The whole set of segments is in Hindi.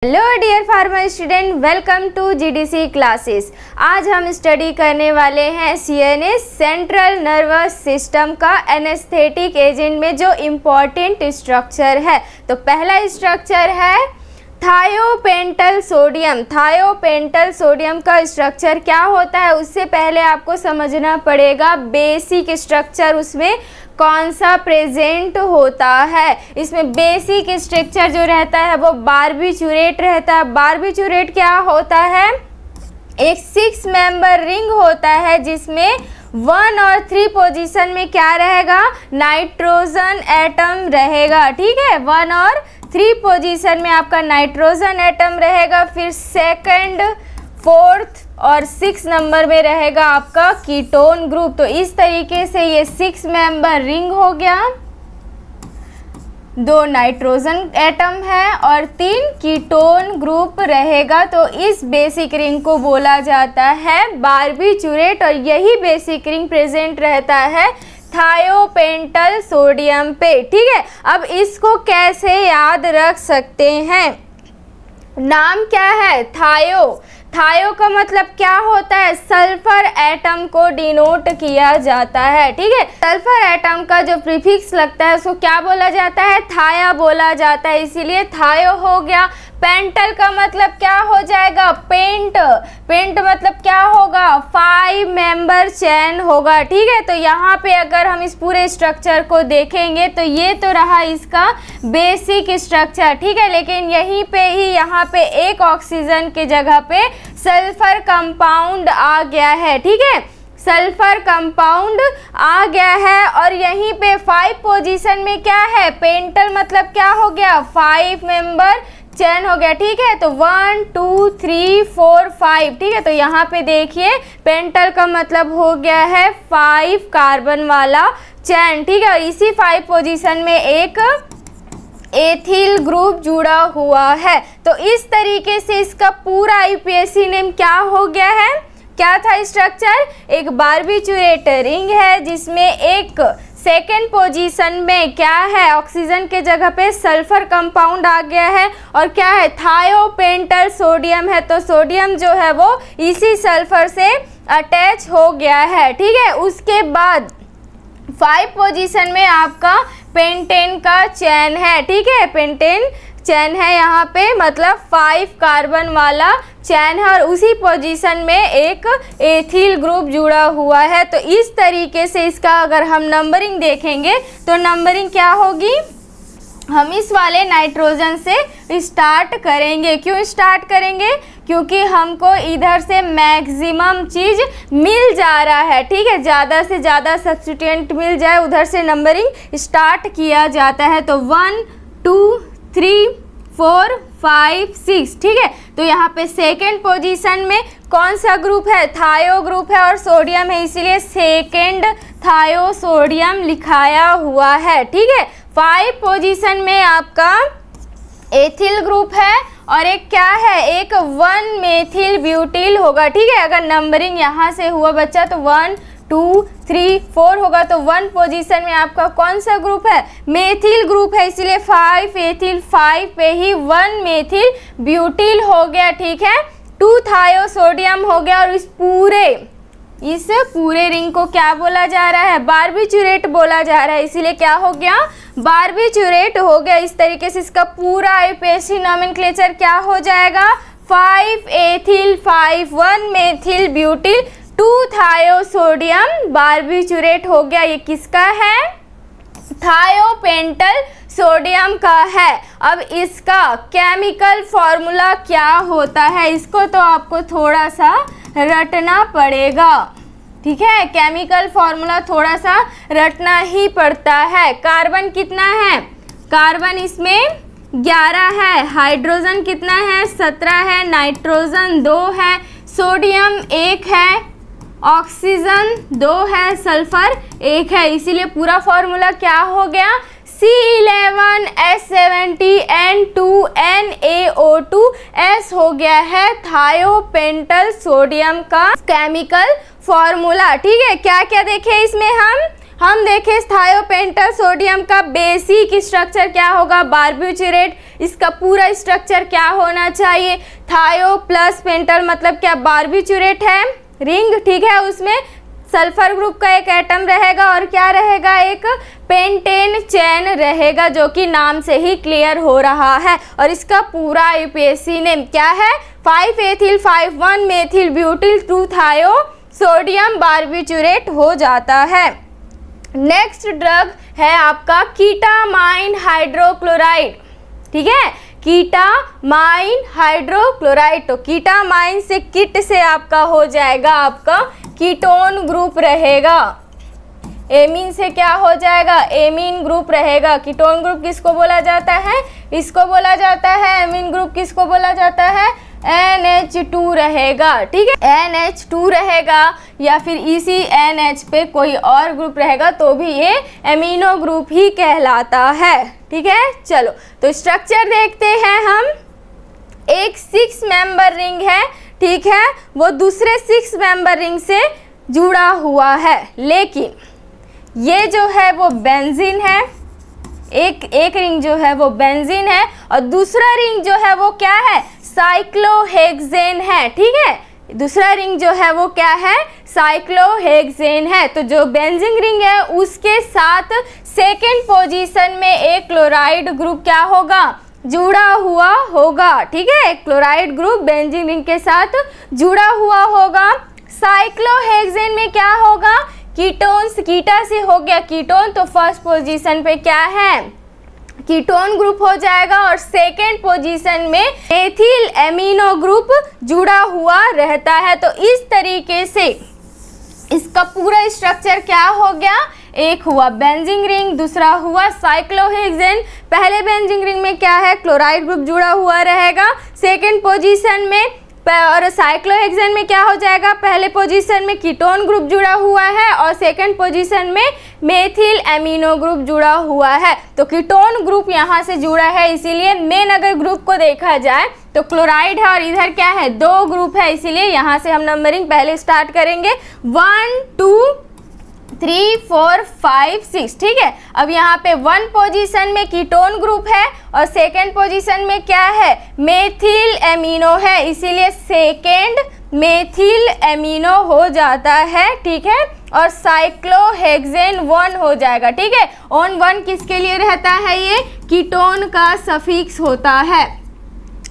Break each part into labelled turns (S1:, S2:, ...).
S1: Hello dear pharma student, welcome to GDC classes. आज हम स्टडी करने वाले हैं सीएनएस सेंट्रल नर्वस सिस्टम का एनेस्थेटिक एजेंट में जो इम्पॉर्टेंट स्ट्रक्चर है। तो पहला स्ट्रक्चर है थायोपेंटल सोडियम। थायोपेंटल सोडियम का स्ट्रक्चर क्या होता है उससे पहले आपको समझना पड़ेगा बेसिक स्ट्रक्चर उसमें कौन सा प्रेजेंट होता है। इसमें बेसिक स्ट्रक्चर जो रहता है वो बारबीचुरेट रहता है। बारबीचुरेट क्या होता है? एक 6 मेंबर रिंग होता है जिसमें 1 और 3 पोजीशन में क्या रहेगा? नाइट्रोजन एटम रहेगा। ठीक है, 1 और 3 पोजीशन में आपका नाइट्रोजन एटम रहेगा। फिर सेकंड, 4th और 6 नंबर में रहेगा आपका कीटोन ग्रुप। तो इस तरीके से ये 6 मेंबर रिंग हो गया। 2 नाइट्रोजन एटम है और 3 कीटोन ग्रुप रहेगा। तो इस बेसिक रिंग को बोला जाता है बारबीचुरेट और यही बेसिक रिंग प्रेजेंट रहता है थायोपेंटल सोडियम पे। ठीक है, अब इसको कैसे याद रख सकते हैं? नाम क्या है? थायो। थायो का मतलब क्या होता है? सल्फर एटम को डिनोट किया जाता है। ठीक है, सल्फर एटम का जो प्रीफिक्स लगता है उसको क्या बोला जाता है? थाया बोला जाता है, इसीलिए थायो हो गया। पेंटल का मतलब क्या हो जाएगा? पेंट। पेंट मतलब क्या होगा? 5 मेंबर चैन होगा। ठीक है, तो यहाँ पे अगर हम इस पूरे स्ट्रक्चर को देखेंगे तो ये तो रहा इसका बेसिक स्ट्रक्चर। ठीक है, लेकिन यहीं पे ही यहाँ पे एक ऑक्सीजन के जगह पे सल्फर कंपाउंड आ गया है। ठीक है, सल्फर कंपाउंड आ गया है और यहीं पे 5 पोजीशन में क्या है? पेंटल मतलब क्या हो गया? 5 मेंबर चैन हो गया। ठीक है, तो 1 2 3 4 5। ठीक है, तो यहाँ पे देखिए पेंटल का मतलब हो गया है 5 कार्बन वाला चैन। ठीक है, और इसी 5 पोजीशन में एक एथिल ग्रुप जुड़ा हुआ है। तो इस तरीके से इसका पूरा आईयूपीएसी नेम क्या हो गया है? क्या था स्ट्रक्चर? एक बारबीचुरेट रिंग है जिसमें एक सेकेंड पोजीशन में क्या है? ऑक्सीजन के जगह पे सल्फर कंपाउंड आ गया है और क्या है? थायोपेंटल सोडियम है। तो सोडियम जो है वो इसी सल्फर से अटैच हो गया है। ठीक है, उसके बाद 5 पोजीशन में आपका पेंटेन का चैन है। ठीक है, पेंटेन चैन है यहाँ पे, मतलब 5 कार्बन वाला चैन है और उसी पोजीशन में एक एथिल ग्रुप जुड़ा हुआ है। तो इस तरीके से इसका अगर हम नंबरिंग देखेंगे तो नंबरिंग क्या होगी? हम इस वाले नाइट्रोजन से स्टार्ट करेंगे। क्यों स्टार्ट करेंगे? क्योंकि हमको इधर से मैक्सिमम चीज़ मिल जा रहा है। ठीक है, ज़्यादा से ज़्यादा सब्स्टिट्यूएंट मिल जाए उधर से नंबरिंग स्टार्ट किया जाता है। तो 1 2 3 4 5 6। ठीक है, तो यहाँ पे सेकेंड पोजीशन में कौन सा ग्रुप है? थायो ग्रुप है और सोडियम है, इसीलिए सेकेंड थायो सोडियम लिखाया हुआ है। ठीक है, 5 पोजीशन में आपका एथिल ग्रुप है और एक क्या है? एक 1 मेथिल ब्यूटिल होगा। ठीक है, अगर नंबरिंग यहाँ से हुआ बच्चा तो 1 2 3 4 होगा। तो 1 पोजीशन में आपका कौन सा ग्रुप है? मेथिल ग्रुप है, इसीलिए 5 एथिल, 5 पे ही 1 मेथिल ब्यूटिल हो गया। ठीक है, 2 थायो सोडियम हो गया और इस पूरे रिंग को क्या बोला जा रहा है? बारबीचुरेट बोला जा रहा है, इसीलिए क्या हो गया? बारबीचुरेट हो गया। इस तरीके से इसका पूरा आईयूपीएसी नोमेनक्लेचर क्या हो जाएगा? 5 एथिल 5 1 मेथिल ब्यूटिल 2 थायो सोडियम बारबीचुरेट हो गया। ये किसका है? थायोपेंटल सोडियम का है। अब इसका केमिकल फॉर्मूला क्या होता है? इसको तो आपको थोड़ा सा रटना पड़ेगा। ठीक है, केमिकल फॉर्मूला थोड़ा सा रटना ही पड़ता है। कार्बन कितना है? कार्बन इसमें 11 है। हाइड्रोजन कितना है? 17 है। नाइट्रोजन 2 है। सोडियम 1 है। ऑक्सीजन 2 है। सल्फर 1 है। इसीलिए पूरा फॉर्मूला क्या हो गया? C11H17N2NaO2S हो गया है थायोपेंटल सोडियम का केमिकल फॉर्मूला। ठीक है, क्या क्या देखे इसमें हम? हम देखें थायोपेंटल सोडियम का बेसिक स्ट्रक्चर क्या होगा, बारबिट्यूरेट। इसका पूरा स्ट्रक्चर क्या होना चाहिए, थायो प्लस पेंटल मतलब क्या, बारबिट्यूरेट है रिंग, ठीक है, उसमें सल्फर ग्रुप का एक एटम रहेगा और क्या रहेगा, एक पेंटेन चेन रहेगा, जो कि नाम से ही क्लियर हो रहा है। और इसका पूरा यूपीएससी नेम क्या है, 5-एथिल 5-1 मेथिल ब्यूटिल 2 थायो सोडियम बारबिट्यूरेट हो जाता है। नेक्स्ट ड्रग है आपका कीटामाइन हाइड्रोक्लोराइड, ठीक है, कीटामाइन हाइड्रोक्लोराइड। तो कीटामाइन से किट से आपका हो जाएगा, आपका कीटोन ग्रुप रहेगा। एमीन से क्या हो जाएगा, एमीन ग्रुप रहेगा। कीटोन ग्रुप किसको बोला जाता है, इसको बोला जाता है। एमीन ग्रुप किसको बोला जाता है, NH2 रहेगा, ठीक है, NH2 रहेगा, या फिर इसी NH पे कोई और ग्रुप रहेगा तो भी ये एमिनो ग्रुप ही कहलाता है, ठीक है। चलो तो स्ट्रक्चर देखते हैं हम। एक 6 मेंबर रिंग है, ठीक है, वो दूसरे 6 मेंबर रिंग से जुड़ा हुआ है, लेकिन ये जो है वो बेंजीन है, एक रिंग जो है वो बेंजीन है और दूसरा रिंग जो है वो क्या है, साइक्लोहेक्सेन है, ठीक है। दूसरा रिंग जो है वो क्या है, साइक्लोहेक्सेन है। तो जो बेंजीन रिंग है उसके साथ सेकेंड पोजीशन में एक क्लोराइड ग्रुप क्या होगा, जुड़ा हुआ होगा, ठीक है। क्लोराइड ग्रुप बेंजीन रिंग के साथ जुड़ा हुआ होगा। साइक्लोहेक्सेन में क्या होगा, कीटोन्स, कीटा से हो गया कीटोन, तो फर्स्ट पोजीशन पे क्या है, कीटोन ग्रुप हो जाएगा और सेकेंड पोजीशन में एथिल एमिनो ग्रुप जुड़ा हुआ रहता है। तो इस तरीके से इसका पूरा स्ट्रक्चर क्या हो गया, एक हुआ बेंजीन रिंग, दूसरा हुआ साइक्लोहेक्सेन। पहले बेंजीन रिंग में क्या है, क्लोराइड ग्रुप जुड़ा हुआ रहेगा सेकेंड पोजीशन में, और साइक्लोहेक्सेन में क्या हो जाएगा, पहले पोजीशन में कीटोन ग्रुप जुड़ा हुआ है और सेकंड पोजीशन में मेथिल एमिनो ग्रुप जुड़ा हुआ है। तो कीटोन ग्रुप यहाँ से जुड़ा है, इसीलिए मेन अगर ग्रुप को देखा जाए तो क्लोराइड है और इधर क्या है, 2 ग्रुप है, इसीलिए यहाँ से हम नंबरिंग पहले स्टार्ट करेंगे 1 2 3 4 5 6, ठीक है। अब यहाँ पे 1 पोजीशन में कीटोन ग्रुप है और सेकेंड पोजीशन में क्या है, मेथिल एमिनो है, इसीलिए सेकेंड मेथिल एमिनो हो जाता है, ठीक है। और साइक्लोहेक्सेन 1 हो जाएगा, ठीक है। ऑन 1 किसके लिए रहता है, ये कीटोन का सफिक्स होता है,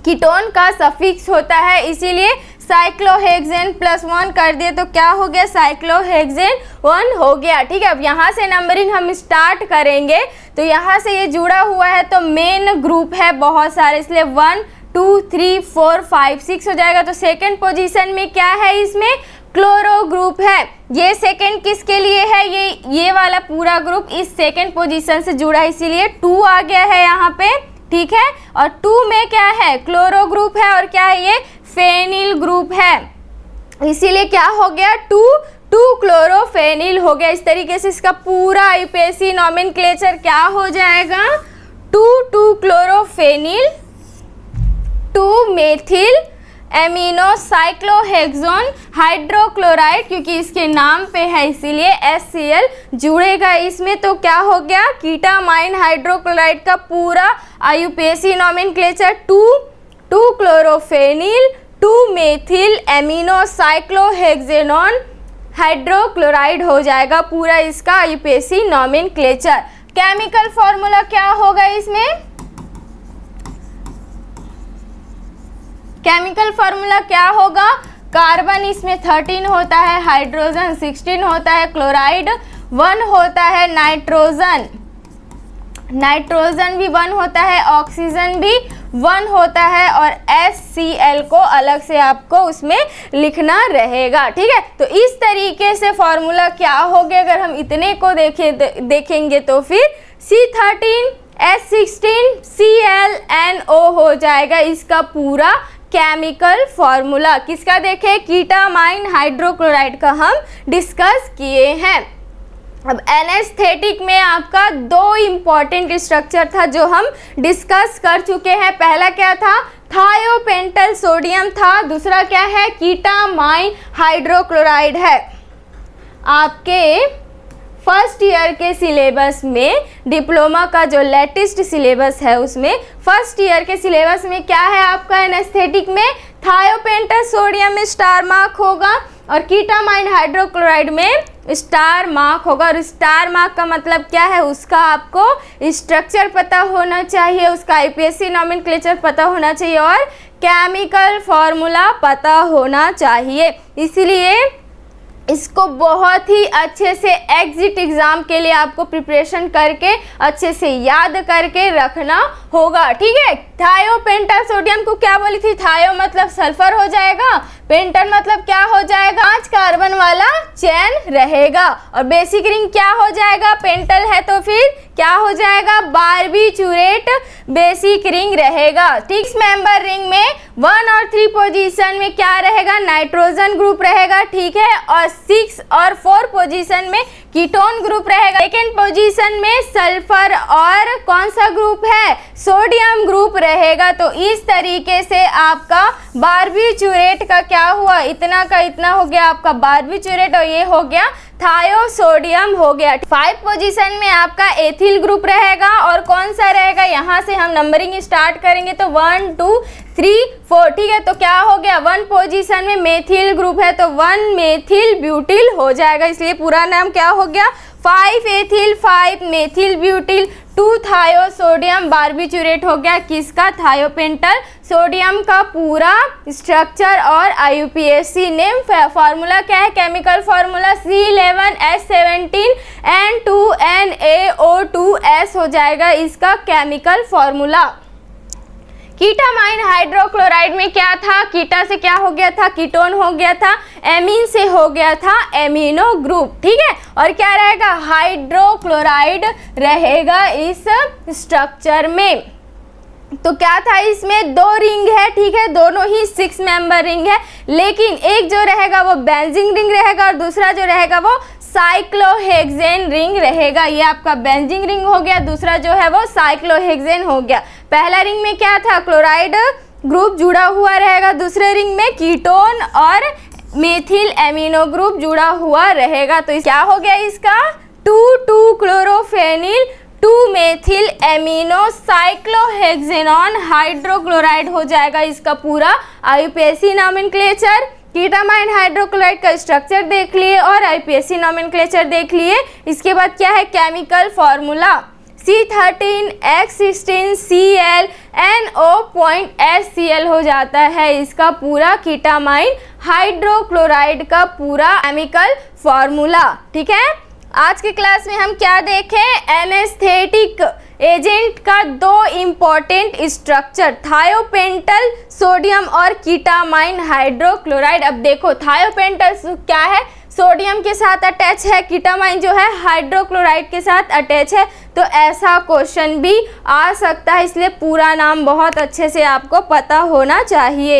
S1: कीटोन का सफिक्स होता है, इसीलिए साइक्लोहेक्सेन +1 कर दिए तो क्या हो गया, साइक्लोहेक्सेन 1 हो गया, ठीक है। अब यहाँ से नंबरिंग हम स्टार्ट करेंगे, तो यहाँ से ये जुड़ा हुआ है तो मेन ग्रुप है बहुत सारे, इसलिए 1 2 3 4 5 6 हो जाएगा। तो सेकंड पोजीशन में क्या है, इसमें क्लोरो ग्रुप है। ये सेकंड किसके लिए है, ये वाला पूरा ग्रुप इस सेकंड पोजीशन से जुड़ा है, इसीलिए 2 आ गया है यहाँ पे, ठीक है। और 2 में क्या है, क्लोरो ग्रुप है और क्या है, ये फेनिल ग्रुप है, इसीलिए क्या हो गया, 2 क्लोरोफेनिल हो गया। इस तरीके से इसका पूरा यूपीएससी नोमेनक्लेचर क्या हो जाएगा, 2 क्लोरोफेनिल 2 मेथिल एमिनो साइक्लोहेक्सोन हाइड्रोक्लोराइड, क्योंकि इसके नाम पे है इसीलिए HCl जुड़ेगा इसमें। तो क्या हो गया, कीटामाइन हाइड्रोक्लोराइड का पूरा UPSC nomenclature 2 क्लोरोफेनिल 2 methyl amino cyclohexanone hydrochloride हो जाएगा पूरा इसका यूपीएससी नोमेनक्लेचर। केमिकल फॉर्मूला क्या होगा इसमें, केमिकल फार्मूला क्या होगा, कार्बन इसमें 13 होता है, हाइड्रोजन 16 होता है, क्लोराइड 1 होता है, नाइट्रोजन भी 1 होता है, ऑक्सीजन भी 1 होता है और HCl को अलग से आपको उसमें लिखना रहेगा, ठीक है। तो इस तरीके से फॉर्मूला क्या हो गया, अगर हम इतने को देखेंगे तो फिर C13 H16 ClNO हो जाएगा इसका पूरा केमिकल फॉर्मूला। किसका देखें, कीटामाइन हाइड्रोक्लोराइड का हम डिस्कस किए हैं। अब एनेस्थेटिक में आपका 2 इम्पॉर्टेंट स्ट्रक्चर था जो हम डिस्कस कर चुके हैं। पहला क्या था, थायोपेंटल सोडियम था, दूसरा क्या है, कीटामाइन हाइड्रोक्लोराइड है। आपके फर्स्ट ईयर के सिलेबस में, डिप्लोमा का जो लेटेस्ट सिलेबस है उसमें फर्स्ट ईयर के सिलेबस में क्या है आपका एनेस्थेटिक में, थायोपेंटर सोडियम स्टार मार्क होगा और कीटामाइन हाइड्रोक्लोराइड में स्टार मार्क होगा। और स्टार मार्क का मतलब क्या है, उसका आपको स्ट्रक्चर पता होना चाहिए, उसका आईपीएससी नॉमेनक्लेचर पता होना चाहिए और केमिकल फॉर्मूला पता होना चाहिए। इसलिए इसको बहुत ही अच्छे से एग्जिट एग्ज़ाम के लिए आपको प्रिपरेशन करके अच्छे से याद करके रखना होगा, ठीक है। थायोपेंटा सोडियम को क्या बोली थी, थायो मतलब सल्फर हो जाएगा, पेंटर मतलब क्या हो जाएगा, 5 कार्बन वाला चेन रहेगा और बेसिक रिंग क्या हो जाएगा, पेंटल है तो फिर क्या हो जाएगा, बारबीचुरेट बेसिक रिंग रहेगा। 6 मेंबर रिंग में 1 और 3 पोजीशन में क्या रहेगा, नाइट्रोजन ग्रुप रहेगा, ठीक है, और 6 और 4 पोजीशन में कीटोन ग्रुप रहेगा। सेकेंड पोजीशन में सल्फर और कौन सा ग्रुप है, सोडियम ग्रुप रहेगा। तो इस तरीके से आपका बारबीचुरेट का क्या हुआ, इतना का इतना हो गया आपका बारबीचुरेट और ये हो गया थायोसोडियम हो गया। 5 पोजीशन में आपका एथिल ग्रुप रहेगा और कौन सा रहेगा, यहाँ से हम नंबरिंग स्टार्ट करेंगे तो 1 2 3 4, ठीक है। तो क्या हो गया, 1 पोजीशन में मेथिल ग्रुप है तो 1 मेथिल ब्यूटिल हो जाएगा, इसलिए पूरा नाम क्या हो गया, 5 एथिल 5 मेथिल ब्यूटिल 2 थायोसोडियम बारबीचुरेट हो गया किसका, थायोपेंटल सोडियम का पूरा स्ट्रक्चर। और आईयूपीएसी नेम फार्मूला क्या है, केमिकल फार्मूला C11H17 N2NaO2S हो जाएगा इसका केमिकल फार्मूला। कीटामाइन हाइड्रोक्लोराइड में क्या था, कीटा से क्या हो गया था, कीटोन हो गया था, एमीन से हो गया था एमिनो ग्रुप, ठीक है। और क्या रहेगा, हाइड्रोक्लोराइड रहेगा इस स्ट्रक्चर में। तो क्या था, इसमें 2 रिंग है, ठीक है, दोनों ही 6 मेंबर रिंग है, लेकिन एक जो रहेगा वो बेंजीन रिंग रहेगा और दूसरा जो रहेगा वो साइक्लोहेक्सेन रिंग रहेगा। ये आपका बेंजीन रिंग हो गया, दूसरा जो है वो साइक्लोहेक्सेन हो गया। पहला रिंग में क्या था, क्लोराइड ग्रुप जुड़ा हुआ रहेगा, दूसरे रिंग में कीटोन और मेथिल एमिनो ग्रुप जुड़ा हुआ रहेगा। तो क्या हो गया इसका, 2 क्लोरोफेनिल 2 मेथिल एमिनो साइक्लोहेक्सेनॉन हाइड्रोक्लोराइड हो जाएगा इसका पूरा आईयूपीएसी नॉमेनक्लेचर। कीटामाइन हाइड्रोक्लोराइड का स्ट्रक्चर देख लिए और आईयूपीएसी नॉमेनक्लेचर देख लिए। इसके बाद क्या है, केमिकल फार्मूला C13H16Cl NO.HCl हो जाता है इसका पूरा कीटामाइन हाइड्रोक्लोराइड का पूरा केमिकल फार्मूला, ठीक है। आज के क्लास में हम क्या देखें, एनेस्थेटिक एजेंट का 2 इम्पॉर्टेंट स्ट्रक्चर, थायोपेंटल सोडियम और कीटामाइन हाइड्रोक्लोराइड। अब देखो थायोपेंटल क्या है, सोडियम के साथ अटैच है, कीटामाइन जो है हाइड्रोक्लोराइड के साथ अटैच है। तो ऐसा क्वेश्चन भी आ सकता है, इसलिए पूरा नाम बहुत अच्छे से आपको पता होना चाहिए।